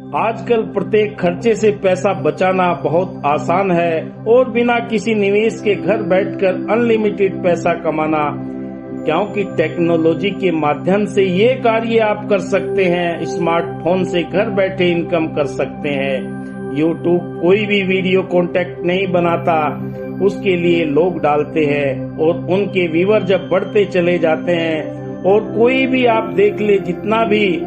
आजकल प्रत्येक खर्चे से पैसा बचाना बहुत आसान है और बिना किसी निवेश के घर बैठकर अनलिमिटेड पैसा कमाना, क्योंकि टेक्नोलॉजी के माध्यम से ये कार्य आप कर सकते हैं। स्मार्टफोन से घर बैठे इनकम कर सकते हैं। यूट्यूब कोई भी वीडियो कंटेंट नहीं बनाता, उसके लिए लोग डालते हैं और उनके व्यूअर जब बढ़ते चले जाते हैं। और कोई भी आप देख ले, जितना भी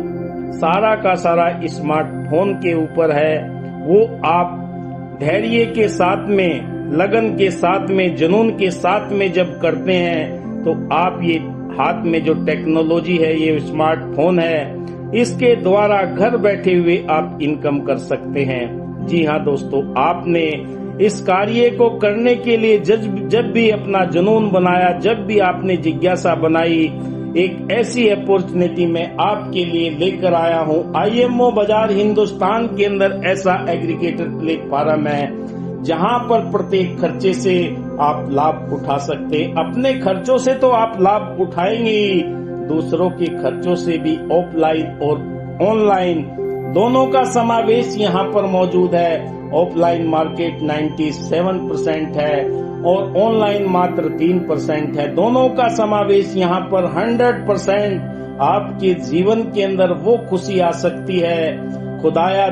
सारा का सारा स्मार्टफोन के ऊपर है, वो आप धैर्य के साथ में, लगन के साथ में, जुनून के साथ में जब करते हैं तो आप ये हाथ में जो टेक्नोलॉजी है, ये स्मार्टफोन है, इसके द्वारा घर बैठे हुए आप इनकम कर सकते हैं। जी हाँ दोस्तों, आपने इस कार्य को करने के लिए जब भी अपना जुनून बनाया, जब भी आपने जिज्ञासा बनाई, एक ऐसी अपॉर्चुनिटी मैं आपके लिए लेकर आया हूँ। IMO बाजार हिंदुस्तान के अंदर ऐसा एग्रीगेटर प्लेटफॉर्म है जहाँ पर प्रत्येक खर्चे से आप लाभ उठा सकते हैं। अपने खर्चों से तो आप लाभ उठाएंगे ही, दूसरों के खर्चों से भी ऑफलाइन और ऑनलाइन दोनों का समावेश यहाँ पर मौजूद है। ऑफलाइन मार्केट 97% है और ऑनलाइन मात्र 3% है। दोनों का समावेश यहाँ पर 100% आपके जीवन के अंदर वो खुशी आ सकती है। खुदाया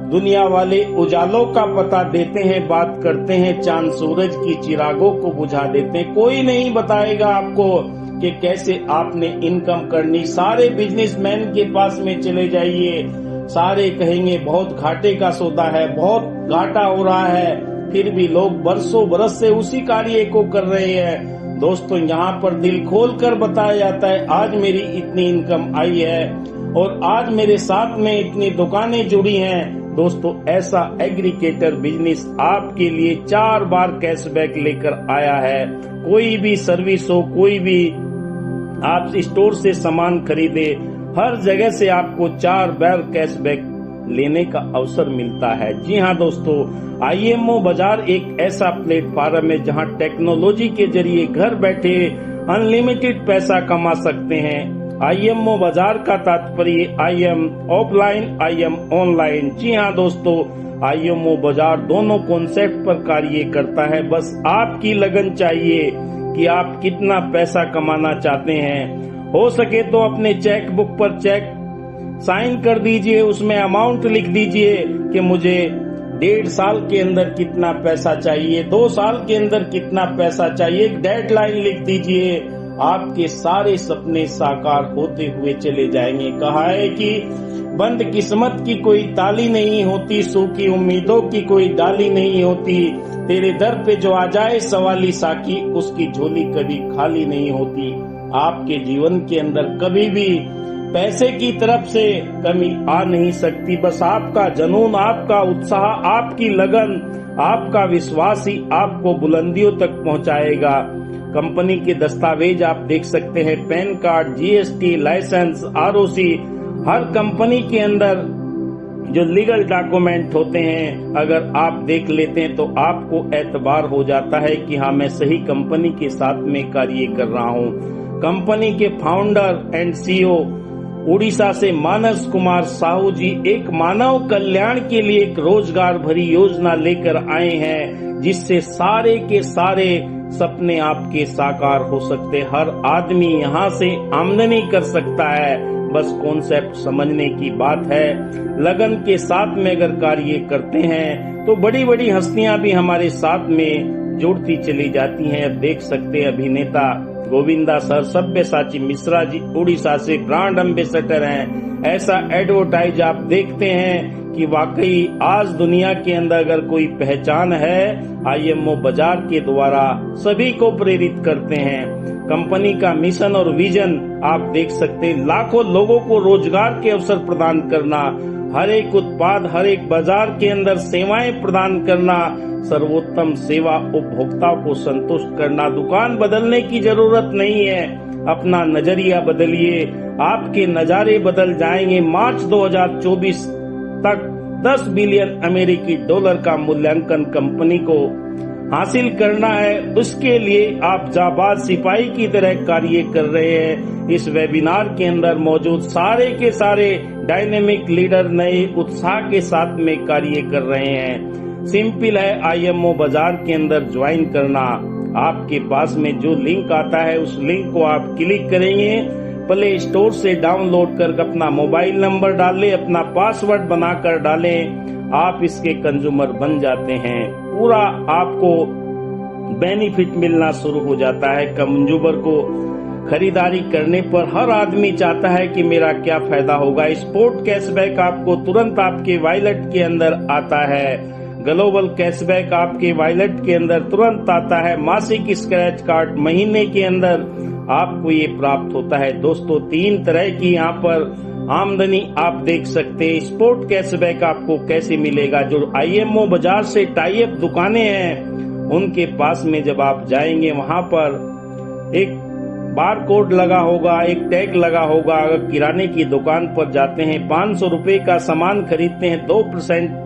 दुनिया वाले उजालों का पता देते हैं, बात करते हैं, चांद सूरज की चिरागों को बुझा देते हैं। कोई नहीं बताएगा आपको कि कैसे आपने इनकम करनी। सारे बिजनेसमैन के पास में चले जाइए, सारे कहेंगे बहुत घाटे का सौदा है, बहुत घाटा हो रहा है, फिर भी लोग बरसों बरस से उसी कार्य को कर रहे हैं। दोस्तों, यहाँ पर दिल खोल कर बताया जाता है, आज मेरी इतनी इनकम आई है और आज मेरे साथ में इतनी दुकानें जुड़ी हैं। दोस्तों, ऐसा एग्रीगेटर बिजनेस आपके लिए 4 बार कैशबैक लेकर आया है। कोई भी सर्विस हो, कोई भी आप स्टोर से सामान खरीदे, हर जगह से आपको 4 बार कैशबैक लेने का अवसर मिलता है। जी हाँ दोस्तों, IMO बाजार एक ऐसा प्लेटफॉर्म है जहाँ टेक्नोलॉजी के जरिए घर बैठे अनलिमिटेड पैसा कमा सकते हैं। IMO बाजार का तात्पर्य IM ऑफलाइन, IM ऑनलाइन। जी हाँ दोस्तों, IMO बाजार दोनों कॉन्सेप्ट पर कार्य करता है। बस आपकी लगन चाहिए कि आप कितना पैसा कमाना चाहते हैं। हो सके तो अपने चेक बुक पर चेक साइन कर दीजिए, उसमें अमाउंट लिख दीजिए कि मुझे 1.5 साल के अंदर कितना पैसा चाहिए, 2 साल के अंदर कितना पैसा चाहिए, एक डेडलाइन लिख दीजिए। आपके सारे सपने साकार होते हुए चले जाएंगे। कहा है कि बंद किस्मत की कोई ताली नहीं होती, सूखी उम्मीदों की कोई डाली नहीं होती, तेरे दर पे जो आ जाए सवाली साकी, उसकी झोली कभी खाली नहीं होती। आपके जीवन के अंदर कभी भी पैसे की तरफ से कमी आ नहीं सकती। बस आपका जुनून, आपका उत्साह, आपकी लगन, आपका विश्वास ही आपको बुलंदियों तक पहुंचाएगा। कंपनी के दस्तावेज आप देख सकते हैं, PAN card, GST, licence, ROC, हर कंपनी के अंदर जो लीगल डॉक्यूमेंट होते हैं, अगर आप देख लेते हैं तो आपको एतबार हो जाता है कि हाँ, मैं सही कंपनी के साथ में कार्य कर रहा हूँ। कंपनी के फाउंडर एंड CEO उड़ीसा से मानस कुमार साहू जी एक मानव कल्याण के लिए एक रोजगार भरी योजना लेकर आए हैं, जिससे सारे के सारे सपने आपके साकार हो सकते। हर आदमी यहाँ से आमदनी कर सकता है, बस कॉन्सेप्ट समझने की बात है। लगन के साथ में अगर कार्य करते हैं तो बड़ी बड़ी हस्तियां भी हमारे साथ में जुड़ती चली जाती हैं। अब देख सकते हैं अभिनेता गोविंदा सर, सब्यसाची मिश्रा जी उड़ीसा से ब्रांड एम्बेसडर हैं। ऐसा एडवर्टाइज आप देखते हैं कि वाकई आज दुनिया के अंदर अगर कोई पहचान है, IMO बाजार के द्वारा सभी को प्रेरित करते हैं। कंपनी का मिशन और विजन आप देख सकते हैं, लाखों लोगों को रोजगार के अवसर प्रदान करना, हर एक उत्पाद, हर एक बाजार के अंदर सेवाएं प्रदान करना, सर्वोत्तम सेवा उपभोक्ताओं को संतुष्ट करना। दुकान बदलने की जरूरत नहीं है, अपना नजरिया बदलिए, आपके नजारे बदल जाएंगे। मार्च 2024 तक $10 बिलियन का मूल्यांकन कंपनी को हासिल करना है, उसके लिए आप जाबाज सिपाही की तरह कार्य कर रहे हैं। इस वेबिनार के अंदर मौजूद सारे के सारे डायनेमिक लीडर नए उत्साह के साथ में कार्य कर रहे हैं। सिंपल है IMO बाजार के अंदर ज्वाइन करना। आपके पास में जो लिंक आता है उस लिंक को आप क्लिक करेंगे, प्ले स्टोर से डाउनलोड कर अपना मोबाइल नंबर डालें, अपना पासवर्ड बनाकर डालें, आप इसके कंज्यूमर बन जाते हैं। पूरा आपको बेनिफिट मिलना शुरू हो जाता है। कंज्यूमर को खरीदारी करने पर हर आदमी चाहता है कि मेरा क्या फायदा होगा। स्पोर्ट कैशबैक आपको तुरंत आपके वॉलेट के अंदर आता है। ग्लोबल कैशबैक आपके वॉलेट के अंदर तुरंत आता है। मासिक स्क्रैच कार्ड महीने के अंदर आपको ये प्राप्त होता है। दोस्तों 3 तरह की यहाँ पर आमदनी आप देख सकते हैं। स्पोर्ट कैशबैक आपको कैसे मिलेगा? जो IMO बाजार से टाई अप दुकानें हैं उनके पास में जब आप जाएंगे वहां पर एक बार कोड लगा होगा, एक टैग लगा होगा। अगर किराने की दुकान पर जाते हैं 500 रुपए का सामान खरीदते हैं 2%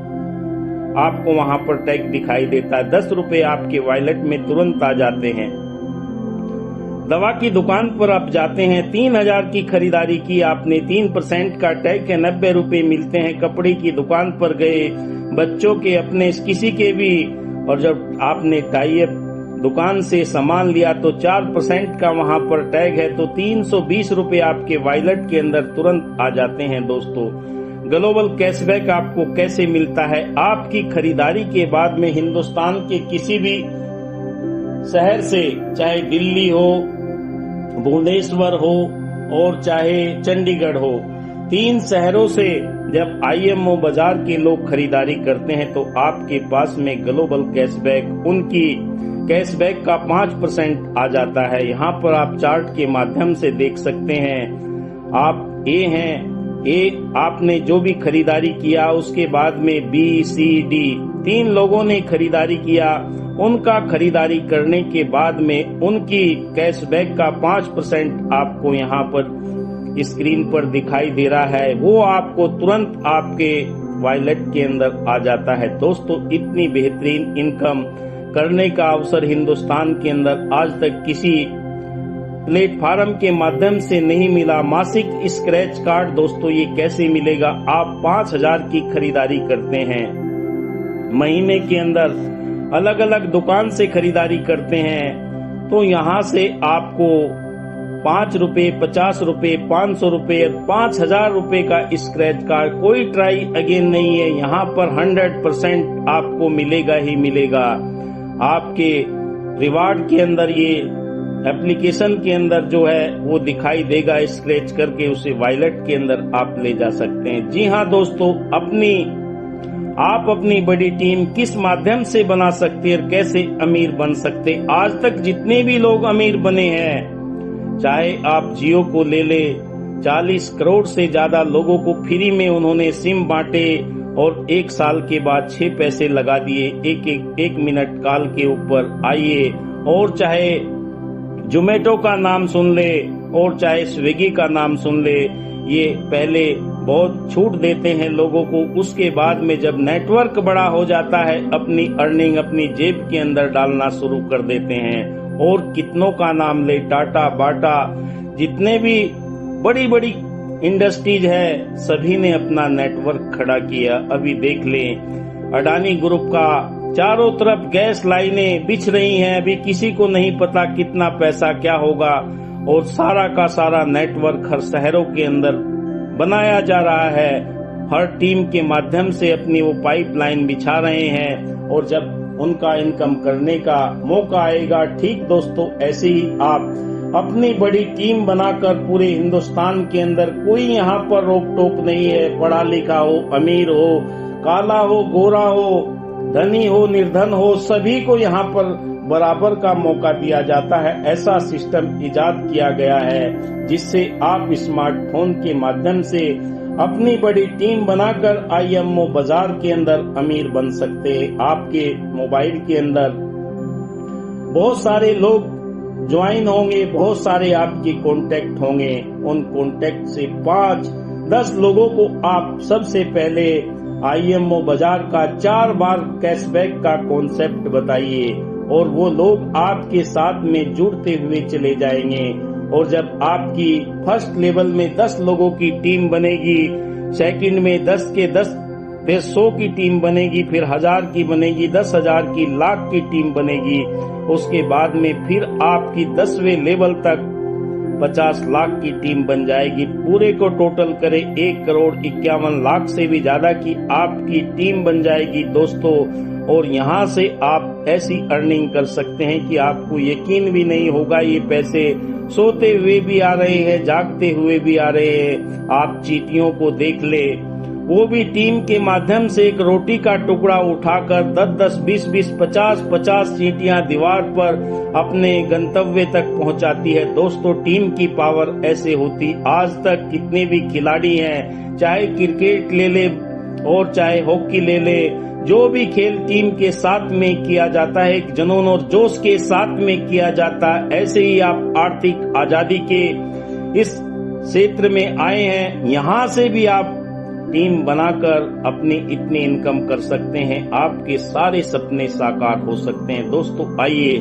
आपको वहां पर टैग दिखाई देता है। 10 रुपए आपके वॉलेट में तुरंत आ जाते हैं। दवा की दुकान पर आप जाते हैं 3000 की खरीदारी की आपने, 3% का टैग है, 90 रुपए मिलते हैं। कपड़े की दुकान पर गए, बच्चों के अपने किसी के भी, और जब आपने टाई अप दुकान से सामान लिया तो 4% का वहां पर टैग है, तो 320 रुपए आपके वॉलेट के अंदर तुरंत आ जाते हैं। दोस्तों ग्लोबल कैशबैक आपको कैसे मिलता है? आपकी खरीदारी के बाद में हिंदुस्तान के किसी भी शहर से, चाहे दिल्ली हो, भुवनेश्वर हो और चाहे चंडीगढ़ हो, 3 शहरों से जब IMO बाजार के लोग खरीदारी करते हैं तो आपके पास में ग्लोबल कैशबैक, उनकी कैशबैक का 5% आ जाता है। यहाँ पर आप चार्ट के माध्यम से देख सकते हैं। आप ए हैं, ए आपने जो भी खरीदारी किया उसके बाद में B, C, D 3 लोगों ने खरीदारी किया। उनका खरीदारी करने के बाद में उनकी कैशबैक का 5% आपको यहाँ पर स्क्रीन पर दिखाई दे रहा है, वो आपको तुरंत आपके वॉलेट के अंदर आ जाता है। दोस्तों इतनी बेहतरीन इनकम करने का अवसर हिंदुस्तान के अंदर आज तक किसी प्लेटफार्म के माध्यम से नहीं मिला। मासिक स्क्रैच कार्ड दोस्तों ये कैसे मिलेगा? आप 5000 की खरीदारी करते हैं, महीने के अंदर अलग अलग दुकान से खरीदारी करते हैं तो यहाँ से आपको 5 रुपए, 50 रुपए, 500 रुपए, 5000 रुपए का स्क्रैच कार्ड, कोई ट्राई अगेन नहीं है। यहाँ पर 100% आपको मिलेगा ही मिलेगा। आपके रिवार्ड के अंदर ये एप्लीकेशन के अंदर जो है वो दिखाई देगा, स्क्रैच करके उसे वॉलेट के अंदर आप ले जा सकते हैं। जी हाँ दोस्तों, आप अपनी बड़ी टीम किस माध्यम से बना सकते हैं और कैसे अमीर बन सकते? आज तक जितने भी लोग अमीर बने हैं, चाहे आप जियो को ले ले, 40 करोड़ से ज्यादा लोगों को फ्री में उन्होंने सिम बांटे और 1 साल के बाद 6 पैसे लगा दिए एक मिनट कॉल के ऊपर। आइए, और चाहे जोमेटो का नाम सुन ले और चाहे स्विगी का नाम सुन ले, ये पहले बहुत छूट देते हैं लोगों को, उसके बाद में जब नेटवर्क बड़ा हो जाता है अपनी अर्निंग अपनी जेब के अंदर डालना शुरू कर देते हैं। और कितनों का नाम ले, टाटा, बाटा, जितने भी बड़ी बड़ी इंडस्ट्रीज है सभी ने अपना नेटवर्क खड़ा किया। अभी देख लें अडानी ग्रुप का चारों तरफ गैस लाइनें बिछ रही हैं, अभी किसी को नहीं पता कितना पैसा क्या होगा, और सारा का सारा नेटवर्क हर शहरों के अंदर बनाया जा रहा है। हर टीम के माध्यम से अपनी वो पाइपलाइन बिछा रहे हैं और जब उनका इनकम करने का मौका आएगा, ठीक दोस्तों ऐसे ही आप अपनी बड़ी टीम बनाकर पूरे हिंदुस्तान के अंदर, कोई यहाँ पर रोक टोक नहीं है, पढ़ा लिखा हो, अमीर हो, काला हो, गोरा हो, धनी हो, निर्धन हो, सभी को यहाँ पर बराबर का मौका दिया जाता है। ऐसा सिस्टम इजाद किया गया है जिससे आप स्मार्टफोन के माध्यम से अपनी बड़ी टीम बनाकर IMO बाजार के अंदर अमीर बन सकते हैं। आपके मोबाइल के अंदर बहुत सारे लोग ज्वाइन होंगे, बहुत सारे आपके कॉन्टेक्ट होंगे। उन कॉन्टेक्ट से 5-10 लोगों को आप सबसे पहले IMO बाजार का 4 बार कैशबैक का कॉन्सेप्ट बताइए। और वो लोग आपके साथ में जुड़ते हुए चले जाएंगे। और जब आपकी फर्स्ट लेवल में 10 लोगों की टीम बनेगी, सेकंड में 10 के 10, फिर 100 की टीम बनेगी, फिर 1000 की बनेगी, 10,000 की, लाख की टीम बनेगी। उसके बाद में फिर आपकी 10वें लेवल तक 50 लाख की टीम बन जाएगी। पूरे को टोटल करें 1,51,00,000 से भी ज्यादा की आपकी टीम बन जाएगी दोस्तों। और यहाँ से आप ऐसी अर्निंग कर सकते हैं कि आपको यकीन भी नहीं होगा ये पैसे सोते हुए भी आ रहे हैं, जागते हुए भी आ रहे हैं। आप चींटियों को देख ले, वो भी टीम के माध्यम से एक रोटी का टुकड़ा उठाकर 10-10, 20-20, 50-50 चींटियां दीवार पर अपने गंतव्य तक पहुंचाती है। दोस्तों टीम की पावर ऐसे होती। आज तक कितने भी खिलाड़ी हैं, चाहे क्रिकेट ले ले और चाहे हॉकी ले ले, जो भी खेल टीम के साथ में किया जाता है, एक जुनून और जोश के साथ में किया जाता है। ऐसे ही आप आर्थिक आजादी के इस क्षेत्र में आए हैं, यहाँ से भी आप टीम बनाकर अपनी इतनी इनकम कर सकते हैं, आपके सारे सपने साकार हो सकते हैं। दोस्तों आइए,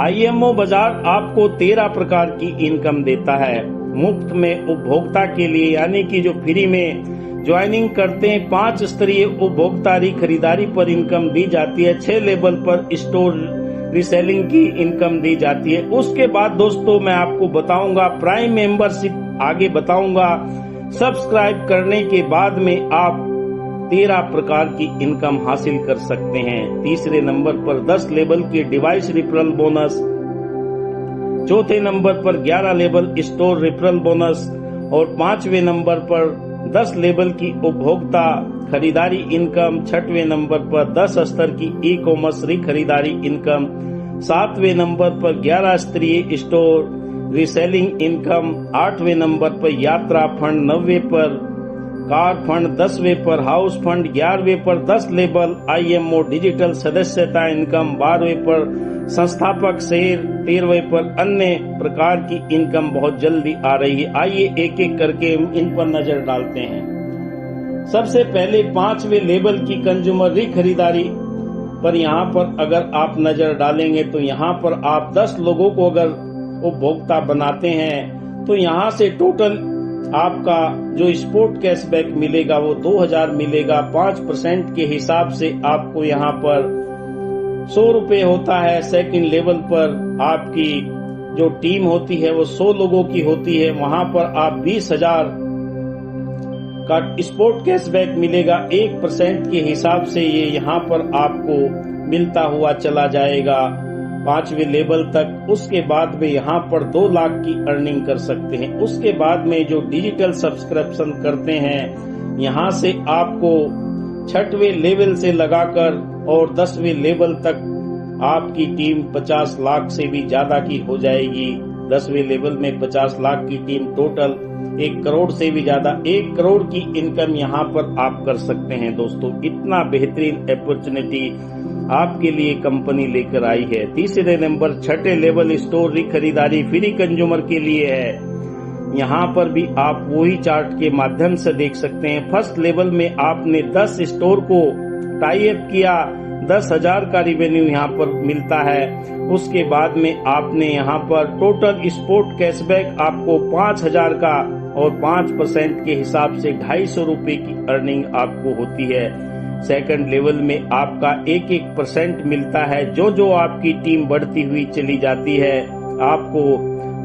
IMO बाजार आपको 13 प्रकार की इनकम देता है मुफ्त में उपभोक्ता के लिए, यानी कि जो फ्री में ज्वाइनिंग करते हैं। 5 स्तरीय उपभोक्ता खरीदारी पर इनकम दी जाती है। 6 लेवल पर स्टोर रीसेलिंग की इनकम दी जाती है। उसके बाद दोस्तों मैं आपको बताऊंगा प्राइम मेंबरशिप, आगे बताऊंगा। सब्सक्राइब करने के बाद में आप 13 प्रकार की इनकम हासिल कर सकते हैं। तीसरे नंबर पर 10 लेवल के डिवाइस रिफरल बोनस, चौथे नंबर पर 11 लेवल स्टोर रिफरल बोनस और 5वें नंबर पर 10 लेवल की उपभोक्ता खरीदारी इनकम, 6वें नंबर पर 10 स्तर की ई-कॉमर्स खरीदारी इनकम, 7वें नंबर पर 11 स्तरीय स्टोर रीसेलिंग इनकम, 8वें नंबर पर यात्रा फंड, 9वें पर कार फंड, 10वें पर हाउस फंड, 11वें पर 10 लेवल IMO डिजिटल सदस्यता इनकम, 12वें पर संस्थापक शेयर, 13वें पर अन्य प्रकार की इनकम बहुत जल्दी आ रही है। आइए एक एक करके इन पर नजर डालते हैं। सबसे पहले 5वें लेवल की कंज्यूमर खरीदारी पर यहाँ पर अगर आप नजर डालेंगे तो यहाँ पर आप 10 लोगों को अगर उपभोक्ता बनाते हैं तो यहाँ से टोटल आपका जो स्पोर्ट कैशबैक मिलेगा वो 2000 मिलेगा। 5% के हिसाब से आपको यहाँ पर 100 रुपए होता है। सेकंड लेवल पर आपकी जो टीम होती है वो 100 लोगों की होती है, वहां पर आप 20,000 का स्पोर्ट कैशबैक मिलेगा। 1% के हिसाब से ये यहाँ पर आपको मिलता हुआ चला जाएगा 5वें लेवल तक। उसके बाद में यहाँ पर 2 लाख की अर्निंग कर सकते हैं। उसके बाद में जो डिजिटल सब्सक्रिप्शन करते हैं, यहाँ से आपको 6वें लेवल से लगाकर और 10वें लेवल तक आपकी टीम 50 लाख से भी ज्यादा की हो जाएगी। 10वें लेवल में 50 लाख की टीम, टोटल 1 करोड़ से भी ज्यादा, 1 करोड़ की इनकम यहाँ पर आप कर सकते हैं। दोस्तों इतना बेहतरीन अपॉर्चुनिटी आपके लिए कंपनी लेकर आई है। तीसरे नंबर 6 लेवल स्टोर खरीदारी फ्री कंज्यूमर के लिए है। यहाँ पर भी आप वही चार्ट के माध्यम से देख सकते हैं। फर्स्ट लेवल में आपने 10 स्टोर को टाई अप किया, 10,000 का रिवेन्यू यहाँ पर मिलता है। उसके बाद में आपने यहाँ पर टोटल स्पोर्ट कैशबैक आपको 5,000 का और 5% के हिसाब से 250 रुपए की अर्निंग आपको होती है। सेकंड लेवल में आपका 1% मिलता है। जो जो आपकी टीम बढ़ती हुई चली जाती है, आपको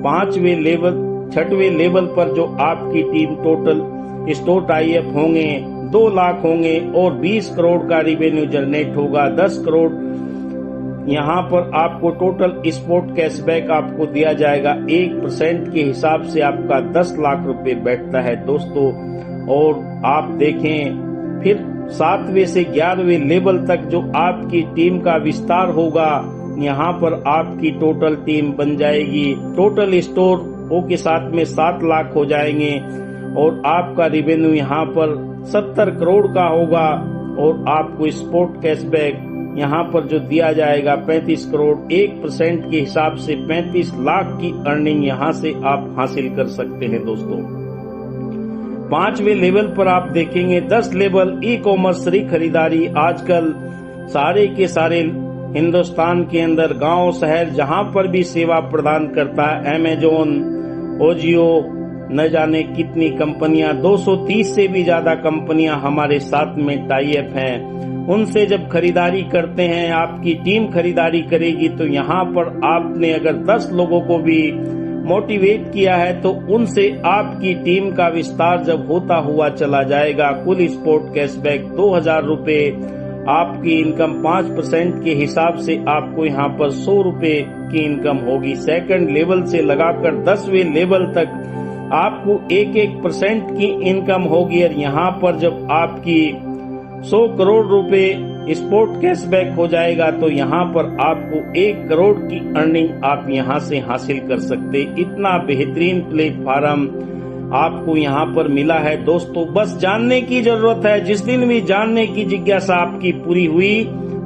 5वें लेवल 6वें लेवल पर जो आपकी team total store tie up होंगे 2 लाख होंगे और 20 करोड़ का रिवेन्यू जनरेट होगा। 10 करोड़ यहाँ पर आपको टोटल स्पोर्ट कैशबैक आपको दिया जाएगा। 1% के हिसाब से आपका 10 लाख रुपए बैठता है दोस्तों। और आप देखें फिर 7वें से 11वें लेवल तक जो आपकी टीम का विस्तार होगा, यहाँ पर आपकी टोटल टीम बन जाएगी। टोटल स्टोर के साथ में 7 लाख हो जाएंगे और आपका रिवेन्यू यहाँ पर 70 करोड़ का होगा। और आपको स्पोर्ट कैशबैक यहाँ पर जो दिया जाएगा 35 करोड़, 1% के हिसाब से 35 लाख की अर्निंग यहाँ से आप हासिल कर सकते हैं दोस्तों। 5वें लेवल पर आप देखेंगे 10 लेवल ई-कॉमर्स खरीदारी। आजकल सारे के सारे हिंदुस्तान के अंदर गांव शहर जहां पर भी सेवा प्रदान करता है। अमेजोन, ओजियो, न जाने कितनी कंपनियां, 230 से भी ज्यादा कंपनियां हमारे साथ में टाई अप हैं। उनसे जब खरीदारी करते हैं, आपकी टीम खरीदारी करेगी, तो यहाँ पर आपने अगर 10 लोगों को भी मोटिवेट किया है तो उनसे आपकी टीम का विस्तार जब होता हुआ चला जाएगा। कुल स्पोर्ट कैशबैक 2000 रुपए, आपकी इनकम 5% के हिसाब से आपको यहाँ पर 100 रुपए की इनकम होगी। सेकंड लेवल से लगाकर 10वें लेवल तक आपको 1% की इनकम होगी। और यहाँ पर जब आपकी 100 करोड़ रुपए स्पोर्ट कैशबैक हो जाएगा तो यहाँ पर आपको 1 करोड़ की अर्निंग आप यहाँ से हासिल कर सकते। इतना बेहतरीन प्लेटफॉर्म आपको यहाँ पर मिला है दोस्तों। बस जानने की जरूरत है। जिस दिन भी जानने की जिज्ञासा आपकी पूरी हुई,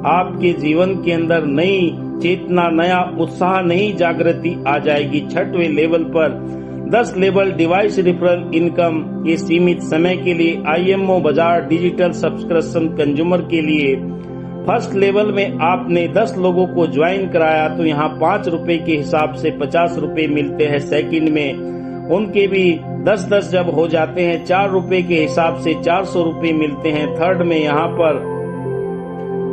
आपके जीवन के अंदर नई चेतना, नया उत्साह, नई जागृति आ जाएगी। 6वें लेवल पर 10 लेवल डिवाइस रेफरल इनकम, ये सीमित समय के लिए। IMO बाजार डिजिटल सब्सक्रिप्शन कंज्यूमर के लिए फर्स्ट लेवल में आपने 10 लोगों को ज्वाइन कराया तो यहाँ 5 रुपए के हिसाब से 50 रुपए मिलते हैं। सेकंड में उनके भी 10-10 जब हो जाते हैं 4 रुपए के हिसाब से 400 रुपए मिलते हैं। थर्ड में यहाँ पर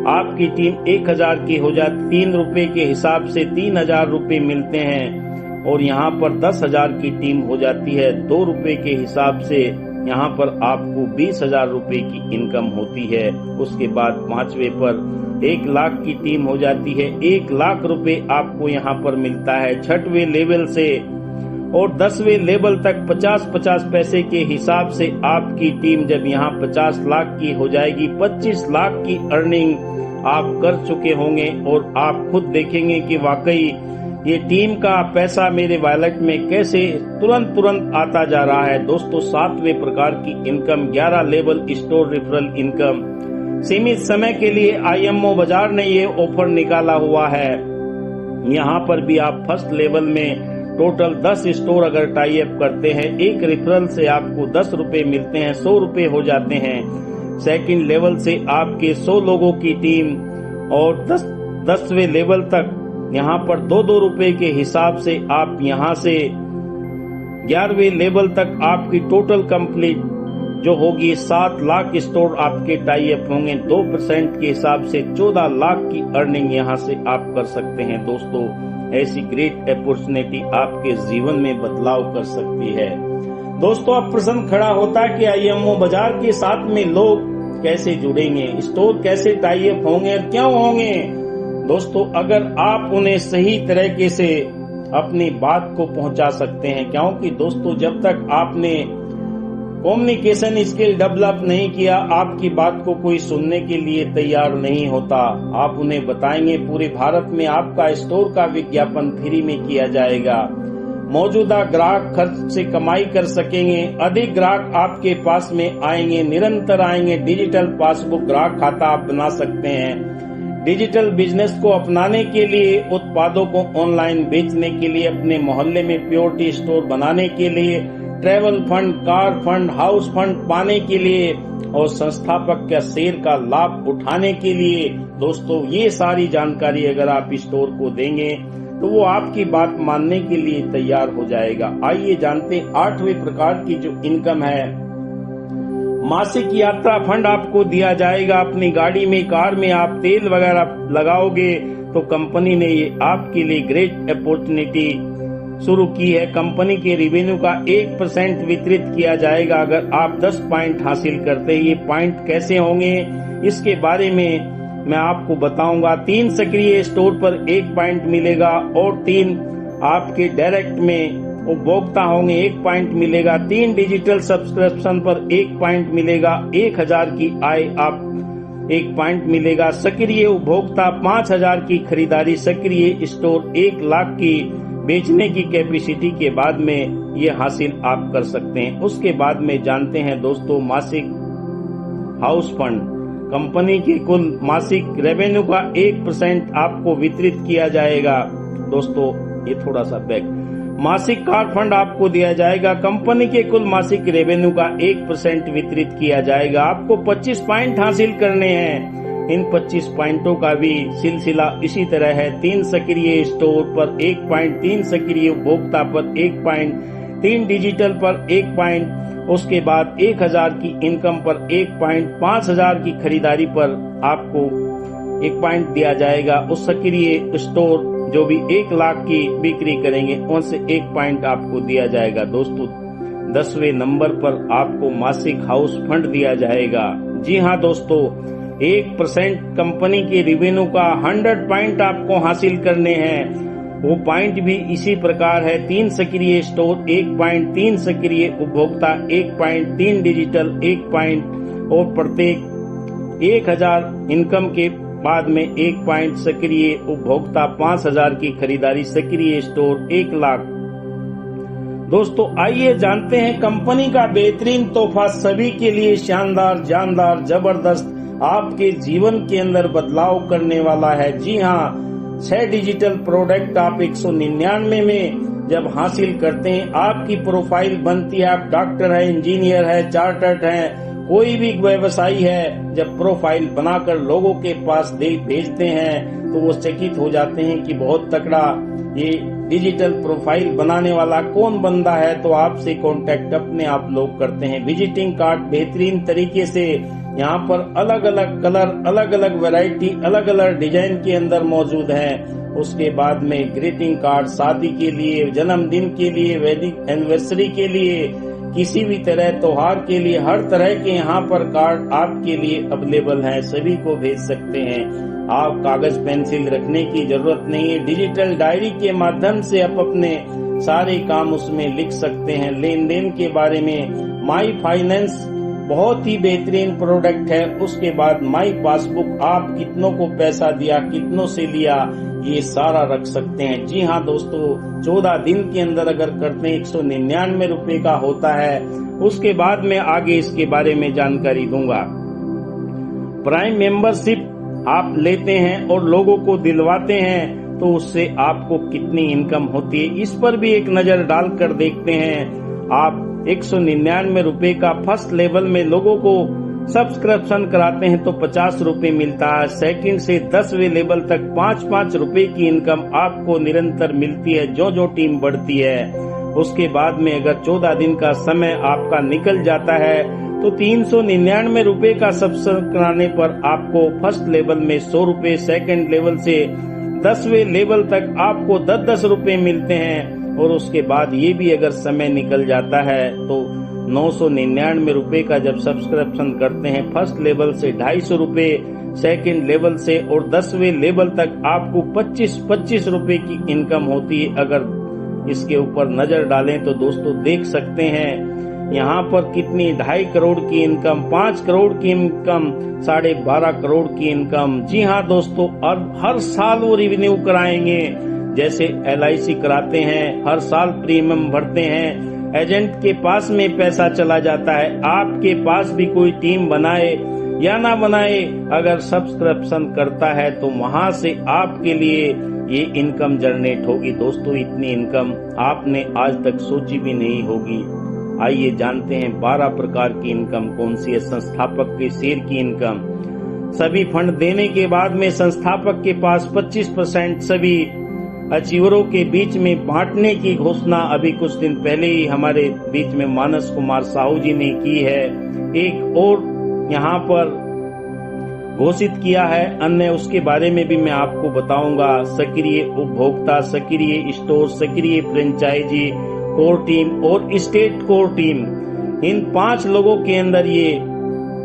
आपकी टीम 1000 की हो जाती, 3 रुपए के हिसाब से 3000 रुपए मिलते हैं। और यहाँ पर 10,000 की टीम हो जाती है 2 रुपए के हिसाब से, यहाँ पर आपको 20,000 रुपए की इनकम होती है। उसके बाद 5वें पर 1 लाख की टीम हो जाती है, 1 लाख रुपए आपको यहाँ पर मिलता है 6वें लेवल से। और 10वें लेवल तक 50-50 पैसे के हिसाब से आपकी टीम जब यहाँ 50 लाख की हो जाएगी, 25 लाख की अर्निंग आप कर चुके होंगे। और आप खुद देखेंगे कि वाकई ये टीम का पैसा मेरे वॉलेट में कैसे तुरंत आता जा रहा है। दोस्तों 7वें प्रकार की income 11 level store referral income, सीमित समय के लिए IMO बाजार ने ये ऑफर निकाला हुआ है। यहाँ पर भी आप फर्स्ट लेवल में टोटल 10 स्टोर अगर टाई अप करते हैं, 1 रेफरल से आपको 10 रुपए मिलते हैं, 100 रुपए हो जाते हैं। सेकंड लेवल से आपके 100 लोगों की टीम और 10वें लेवल तक यहाँ पर 2-2 रुपए के हिसाब से आप यहाँ से 11वें लेवल तक आपकी टोटल कंप्लीट जो होगी 7 लाख स्टोर आपके टाई अप होंगे। 2% के हिसाब से 14 लाख की अर्निंग यहाँ से आप कर सकते हैं। दोस्तों ऐसी ग्रेट अपॉर्चुनिटी आपके जीवन में बदलाव कर सकती है। दोस्तों अब प्रश्न खड़ा होता है कि IMO बाजार के साथ में लोग कैसे जुड़ेंगे, स्टोर कैसे टाई अप होंगे और क्यों होंगे। दोस्तों अगर आप उन्हें सही तरीके से अपनी बात को पहुंचा सकते हैं, क्योंकि दोस्तों जब तक आपने कम्युनिकेशन स्किल डेवलप नहीं किया, आपकी बात को कोई सुनने के लिए तैयार नहीं होता। आप उन्हें बताएंगे पूरे भारत में आपका स्टोर का विज्ञापन फ्री में किया जाएगा, मौजूदा ग्राहक खर्च से कमाई कर सकेंगे, अधिक ग्राहक आपके पास में आएंगे, निरंतर आएंगे। डिजिटल पासबुक ग्राहक खाता आप बना सकते हैं। डिजिटल बिजनेस को अपनाने के लिए, उत्पादों को ऑनलाइन बेचने के लिए, अपने मोहल्ले में प्योरिटी स्टोर बनाने के लिए, travel fund, car fund, house fund पाने के लिए और संस्थापक का शेयर का लाभ उठाने के लिए। दोस्तों ये सारी जानकारी अगर आप स्टोर को देंगे तो वो आपकी बात मानने के लिए तैयार हो जाएगा। आइए जानते 8वें प्रकार की जो इनकम है। मासिक यात्रा फंड आपको दिया जाएगा। अपनी गाड़ी में, कार में आप तेल वगैरह लगाओगे तो कंपनी ने ये आपके लिए ग्रेट अपॉर्चुनिटी शुरू की है। कंपनी के रेवेन्यू का 1% वितरित किया जाएगा अगर आप 10 पॉइंट हासिल करते हैं। ये पॉइंट कैसे होंगे इसके बारे में मैं आपको बताऊंगा। 3 सक्रिय स्टोर पर 1 पॉइंट मिलेगा और 3 आपके डायरेक्ट में उपभोक्ता होंगे 1 पॉइंट मिलेगा। 3 डिजिटल सब्सक्रिप्शन पर 1 पॉइंट मिलेगा। 1000 की आय आप 1 पॉइंट मिलेगा। सक्रिय उपभोक्ता 5000 की खरीदारी, सक्रिय स्टोर 1 लाख की बेचने की कैपेसिटी के बाद में ये हासिल आप कर सकते हैं। उसके बाद में जानते हैं दोस्तों मासिक हाउस फंड। कंपनी के कुल मासिक रेवेन्यू का 1% आपको वितरित किया जाएगा। दोस्तों ये थोड़ा सा बैक, मासिक कार फंड आपको दिया जाएगा। कंपनी के कुल मासिक रेवेन्यू का 1% वितरित किया जाएगा। आपको 25 पॉइंट हासिल करने हैं। इन 25 पॉइंटों का भी सिलसिला इसी तरह है। 3 सक्रिय स्टोर पर 1 पॉइंट, 3 सक्रिय उपभोक्ता पर 1 पॉइंट, 3 डिजिटल पर 1 पॉइंट, उसके बाद 1000 की इनकम पर 1 पॉइंट, 5000 की खरीदारी पर आपको 1 पॉइंट दिया जाएगा। उस सक्रिय स्टोर जो भी 1 लाख की बिक्री करेंगे उनसे 1 पॉइंट आपको दिया जाएगा। दोस्तों 10वें नंबर पर आपको मासिक हाउस फंड दिया जाएगा। जी हाँ दोस्तों, 1% कंपनी के रेवेन्यू का 100 पॉइंट आपको हासिल करने हैं। वो पॉइंट भी इसी प्रकार है। 3 सक्रिय स्टोर 1 पॉइंट, 3 सक्रिय उपभोक्ता 1 पॉइंट, 3 डिजिटल 1 पॉइंट और प्रत्येक 1000 इनकम के बाद में 1 पॉइंट, सक्रिय उपभोक्ता 5000 की खरीदारी, सक्रिय स्टोर 1 लाख। दोस्तों आइए जानते हैं कंपनी का बेहतरीन तोहफा सभी के लिए शानदार, जानदार, जबरदस्त, आपके जीवन के अंदर बदलाव करने वाला है। जी हाँ, 6 डिजिटल प्रोडक्ट आप 199 में जब हासिल करते हैं, आपकी प्रोफाइल बनती है। आप डॉक्टर है, इंजीनियर है, चार्टर्ड है, कोई भी व्यवसायी है, जब प्रोफाइल बनाकर लोगों के पास भेजते हैं तो वो चकित हो जाते हैं कि बहुत तगड़ा ये डिजिटल प्रोफाइल बनाने वाला कौन बंदा है। तो आपसे कांटेक्ट अपने आप लोग करते हैं। विजिटिंग कार्ड बेहतरीन तरीके से यहाँ पर अलग अलग कलर, अलग अलग वैरायटी, अलग अलग डिजाइन के अंदर मौजूद है। उसके बाद में ग्रीटिंग कार्ड शादी के लिए, जन्मदिन के लिए, वेडिंग एनिवर्सरी के लिए, किसी भी तरह त्योहार के लिए, हर तरह के यहाँ पर कार्ड आपके लिए अवेलेबल हैं। सभी को भेज सकते हैं। आप कागज पेंसिल रखने की जरूरत नहीं है। डिजिटल डायरी के माध्यम से आप अपने सारे काम उसमें लिख सकते हैं। लेन देन के बारे में माई फाइनेंस बहुत ही बेहतरीन प्रोडक्ट है। उसके बाद माई पासबुक, आप कितनों को पैसा दिया, कितनों से लिया, ये सारा रख सकते हैं। जी हाँ दोस्तों, 14 दिन के अंदर अगर करते हैं 199 रुपए का होता है। उसके बाद में आगे इसके बारे में जानकारी दूंगा। प्राइम मेंबरशिप आप लेते हैं और लोगों को दिलवाते हैं तो उससे आपको कितनी इनकम होती है, इस पर भी एक नजर डालकर देखते हैं। आप 199 रुपए का फर्स्ट लेवल में लोगों को सब्सक्रिप्शन कराते हैं तो 50 रुपए मिलता है। सेकंड से 10वें लेवल तक 5-5 रुपए की इनकम आपको निरंतर मिलती है जो जो टीम बढ़ती है। उसके बाद में अगर 14 दिन का समय आपका निकल जाता है तो 399 रुपए का सब्सक्रिप्शन कराने पर आपको फर्स्ट लेवल में 100 रुपए, सेकंड लेवल से 10वें लेवल तक आपको 10-10 रुपए मिलते हैं। और उसके बाद ये भी अगर समय निकल जाता है तो 999 रुपए का जब सब्सक्रिप्शन करते हैं फर्स्ट लेवल से 250 रुपए, सेकेंड लेवल से और 10वें लेवल तक आपको 25-25 रुपए की इनकम होती है। अगर इसके ऊपर नजर डालें तो दोस्तों देख सकते हैं यहाँ पर कितनी 2.5 करोड़ की इनकम, 5 करोड़ की इनकम, 12.5 करोड़ की इनकम। जी हाँ दोस्तों, और हर साल वो रिवेन्यू कराएंगे। जैसे LIC कराते हैं, हर साल प्रीमियम भरते हैं, एजेंट के पास में पैसा चला जाता है। आपके पास भी कोई टीम बनाए या ना बनाए, अगर सब्सक्रिप्शन करता है तो वहां से आपके लिए ये इनकम जनरेट होगी। दोस्तों इतनी इनकम आपने आज तक सोची भी नहीं होगी। आइए जानते हैं 12 प्रकार की इनकम कौन सी है। संस्थापक के शेयर की इनकम, सभी फंड देने के बाद में संस्थापक के पास 25% सभी अचीवरों के बीच में बांटने की घोषणा अभी कुछ दिन पहले ही हमारे बीच में मानस कुमार साहू जी ने की है। एक और यहाँ पर घोषित किया है अन्य, उसके बारे में भी मैं आपको बताऊंगा। सक्रिय उपभोक्ता, सक्रिय स्टोर, सक्रिय फ्रेंचाइजी, कोर टीम और स्टेट कोर टीम, इन 5 लोगों के अंदर ये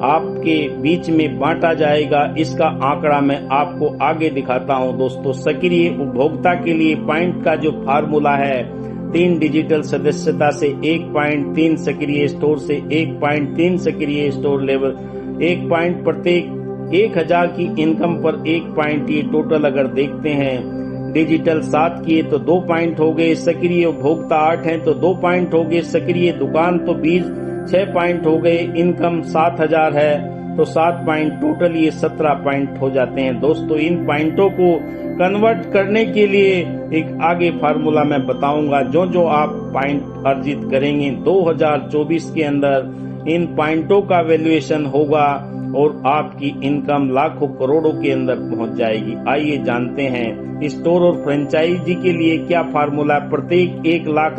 आपके बीच में बांटा जाएगा। इसका आंकड़ा मैं आपको आगे दिखाता हूं। दोस्तों सक्रिय उपभोक्ता के लिए पॉइंट का जो फार्मूला है, 3 डिजिटल सदस्यता से 1 पॉइंट, 3 सक्रिय स्टोर से 1 पॉइंट, 3 सक्रिय स्टोर लेवल 1 पॉइंट, प्रत्येक 1000 की इनकम पर 1 पॉइंट। ये टोटल अगर देखते हैं, डिजिटल 7 किए तो 2 पॉइंट हो गए, सक्रिय उपभोक्ता 8 हैं तो 2 पॉइंट हो गए, सक्रिय दुकान तो 6 पॉइंट हो गए, इनकम 7000 है तो 7 पॉइंट, टोटल ये 17 पॉइंट हो जाते हैं। दोस्तों इन पॉइंटों को कन्वर्ट करने के लिए एक आगे फार्मूला मैं बताऊंगा। जो जो आप पॉइंट अर्जित करेंगे 2024 के अंदर इन पॉइंटों का वैल्यूएशन होगा और आपकी इनकम लाखों करोड़ों के अंदर पहुंच जाएगी। आइए जानते हैं स्टोर और फ्रेंचाइजी के लिए क्या फार्मूला है। प्रत्येक 1 लाख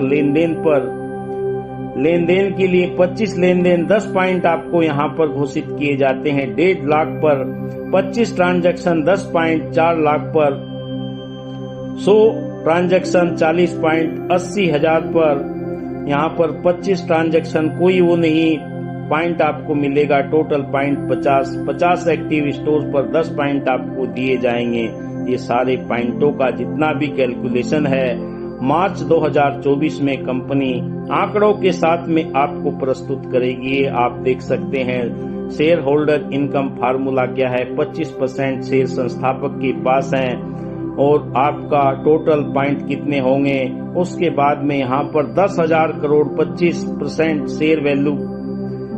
लेनदेन के लिए 25 लेनदेन 10 पॉइंट आपको यहाँ पर घोषित किए जाते हैं। 1.5 लाख पर 25 ट्रांजैक्शन 10 पॉइंट, 4 लाख पर 100 ट्रांजैक्शन 40 पॉइंट, 80,000 पर यहाँ पर 25 ट्रांजैक्शन कोई वो नहीं पॉइंट आपको मिलेगा। टोटल पॉइंट 50 एक्टिव स्टोर पर 10 पॉइंट आपको दिए जाएंगे। ये सारे पॉइंटों का जितना भी कैलकुलेशन है मार्च 2024 में कंपनी आंकड़ों के साथ में आपको प्रस्तुत करेगी। आप देख सकते हैं शेयर होल्डर इनकम फार्मूला क्या है। 25% शेयर संस्थापक के पास है और आपका टोटल पॉइंट कितने होंगे। उसके बाद में यहाँ पर 10,000 करोड़ 25% शेयर वैल्यू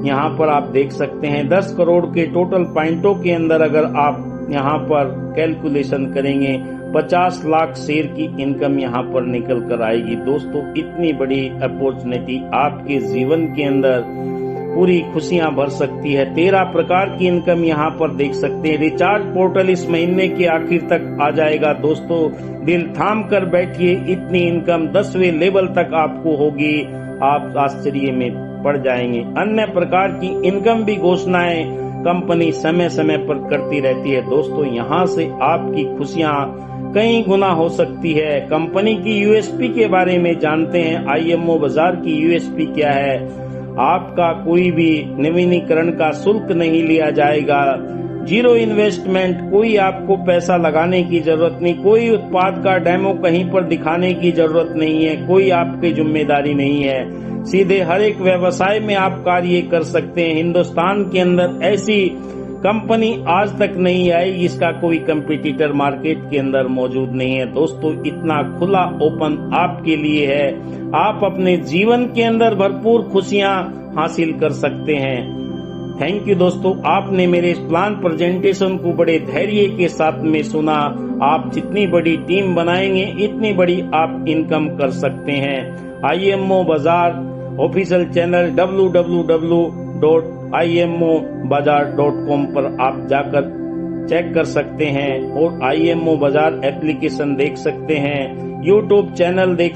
यहाँ पर आप देख सकते हैं। 10 करोड़ के टोटल पॉइंटों के अंदर अगर आप यहाँ पर कैलकुलेशन करेंगे 50 लाख शेयर की इनकम यहाँ पर निकल कर आएगी। दोस्तों इतनी बड़ी अपॉर्चुनिटी आपके जीवन के अंदर पूरी खुशियां भर सकती है। 13 प्रकार की इनकम यहाँ पर देख सकते हैं। रिचार्ज पोर्टल इस महीने के आखिर तक आ जाएगा। दोस्तों दिल थाम कर बैठिए, इतनी इनकम 10वें लेवल तक आपको होगी, आप आश्चर्य में पड़ जाएंगे। अन्य प्रकार की इनकम भी घोषणाएं कंपनी समय समय पर करती रहती है। दोस्तों यहाँ से आपकी खुशियां कई गुना हो सकती है। कंपनी की यूएसपी के बारे में जानते हैं। आईएमओ बाजार की यूएसपी क्या है। आपका कोई भी नवीनीकरण का शुल्क नहीं लिया जाएगा। 0 इन्वेस्टमेंट, कोई आपको पैसा लगाने की जरूरत नहीं। कोई उत्पाद का डेमो कहीं पर दिखाने की जरूरत नहीं है। कोई आपकी जिम्मेदारी नहीं है। सीधे हर एक व्यवसाय में आप कार्य कर सकते हैं। हिंदुस्तान के अंदर ऐसी कंपनी आज तक नहीं आई जिसका कोई कंपटीटर मार्केट के अंदर मौजूद नहीं है। दोस्तों इतना खुला ओपन आपके लिए है। आप अपने जीवन के अंदर भरपूर खुशियां हासिल कर सकते हैं। थैंक यू दोस्तों, आपने मेरे इस प्लान प्रेजेंटेशन को बड़े धैर्य के साथ में सुना। आप जितनी बड़ी टीम बनाएंगे इतनी बड़ी आप इनकम कर सकते हैं। आईएमओ बाजार ऑफिशियल चैनल www.imobazar.com पर आप जाकर चेक कर सकते हैं और आईएमओ बाजार एप्लीकेशन देख सकते हैं। यूट्यूब चैनल देख